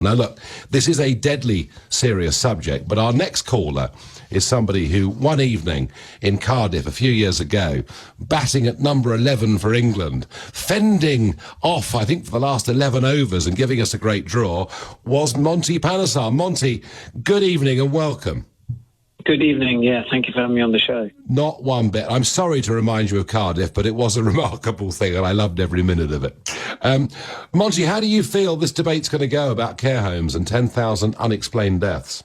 Now, look, this is a deadly serious subject, but our next caller is somebody who, one evening in Cardiff a few years ago, batting at number 11 for England, fending off, I think, for the last 11 overs and giving us a great draw, was Monty Panesar. Monty, good evening and welcome. Good evening. Yeah, thank you for having me on the show. Not one bit. I'm sorry to remind you of Cardiff, but it was a remarkable thing, and I loved every minute of it. Monty, how do you feel this debate's going to go about care homes and 10,000 unexplained deaths?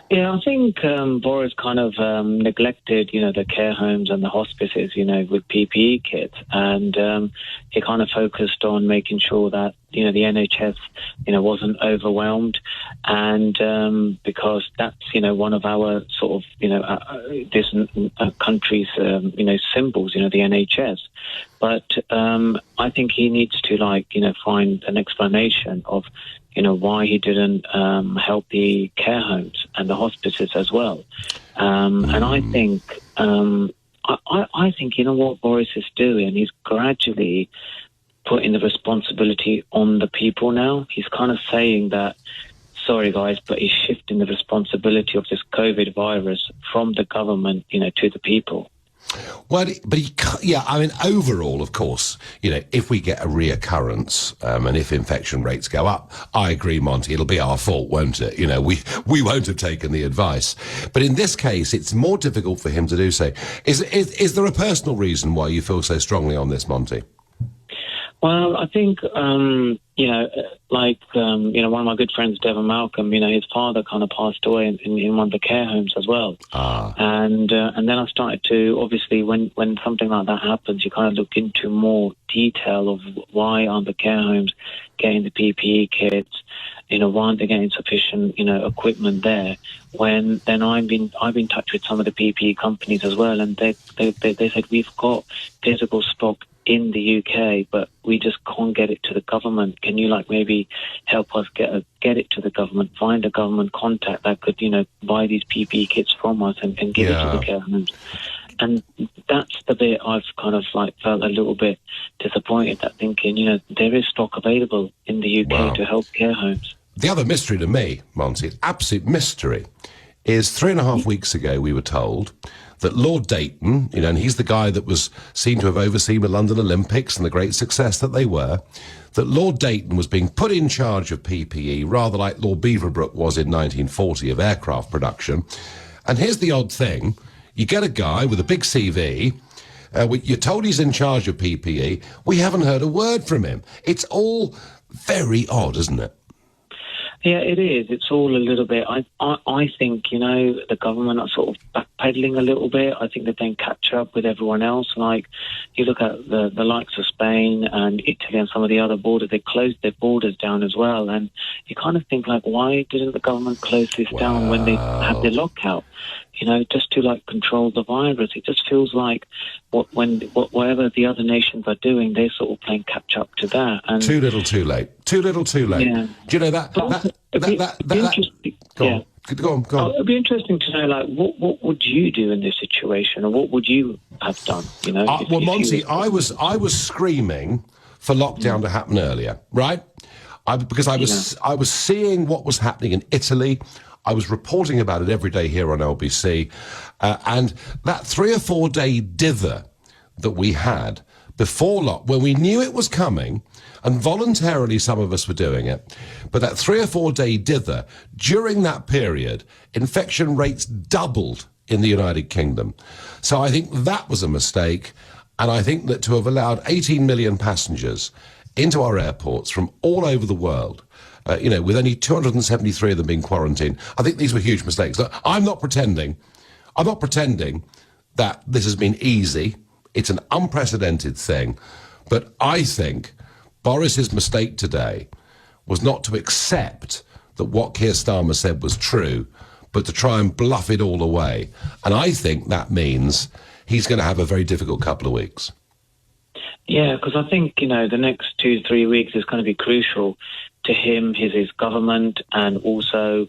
Yeah, I think Boris kind of neglected, the care homes and the hospices, with PPE kits, and he kind of focused on making sure that, the NHS, wasn't overwhelmed, and because that's, one of our sort of, this country's, symbols, the NHS. But I think he needs to, find an explanation of, why he didn't help the care homes and the hospices as well. And I think, I think, what Boris is doing, he's gradually putting the responsibility on the people now. He's kind of saying that, sorry guys, but he's shifting the responsibility of this COVID virus from the government, to the people. Well, but overall, of course, if we get a reoccurrence and if infection rates go up, I agree, Monty, it'll be our fault, won't it? We won't have taken the advice. But in this case, it's more difficult for him to do so. Is there a personal reason why you feel so strongly on this, Monty? Well, I think, one of my good friends, Devon Malcolm, his father kind of passed away in one of the care homes as well. And then I started to, obviously, when something like that happens, you kind of look into more detail of why aren't the care homes getting the PPE kits, why aren't they getting sufficient, equipment there? When then I've been in touch with some of the PPE companies as well, and they said we've got physical stock in the UK, but we just can't get it to the government. Can you maybe help us get it to the government, find a government contact that could, buy these PPE kits from us and give it to the care homes? And that's the bit I've kind of felt a little bit disappointed at, thinking, there is stock available in the UK to help care homes. The other mystery to me, Monty, absolute mystery, is 3.5 weeks ago we were told that Lord Dayton, and he's the guy that was seen to have overseen the London Olympics and the great success that they were, that Lord Dayton was being put in charge of PPE, rather like Lord Beaverbrook was in 1940 of aircraft production. And here's the odd thing. You get a guy with a big CV, you're told he's in charge of PPE, we haven't heard a word from him. It's all very odd, isn't it? Yeah, it is. It's all a little bit. I think, the government are sort of backpedaling a little bit. I think that they can catch up with everyone else. Like, you look at the likes of Spain and Italy and some of the other borders, they closed their borders down as well. And you kind of think, why didn't the government close this down when they had the lockout? Just to control the virus. It just feels like whatever the other nations are doing, they're sort of playing catch up to that. And too little, too late. Too little, too late. Yeah. Do you know that? Go on. It'd be interesting to know, what would you do in this situation, or what would you have done? Monty, I was screaming for lockdown to happen earlier, right? Because I was seeing what was happening in Italy. I was reporting about it every day here on LBC, and that 3 or 4 day dither that we had before when we knew it was coming, and voluntarily some of us were doing it, but that 3 or 4 day dither, during that period, infection rates doubled in the United Kingdom. So I think that was a mistake, and I think that to have allowed 18 million passengers into our airports from all over the world, with only 273 of them being quarantined, I think these were huge mistakes. Look, I'm not pretending that this has been easy. It's an unprecedented thing. But I think Boris's mistake today was not to accept that what Keir Starmer said was true, but to try and bluff it all away. And I think that means he's going to have a very difficult couple of weeks. Yeah, because I think, the next 2 to 3 weeks is going to be crucial to him, his government, and also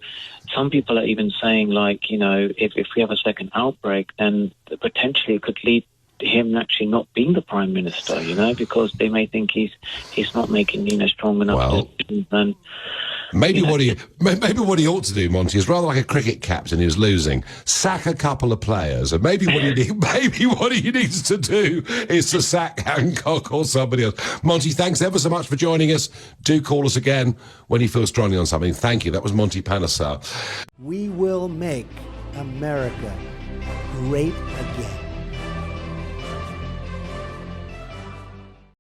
some people are even saying, if we have a second outbreak, then potentially it could lead to him actually not being the Prime Minister, because they may think he's not making, strong enough decisions. And Maybe what he ought to do, Monty, is rather like a cricket captain who's losing, sack a couple of players, and maybe what he needs to do is to sack Hancock or somebody else. Monty, thanks ever so much for joining us. Do call us again when you feel strongly on something. Thank you. That was Monty Panesar. We will make America great again.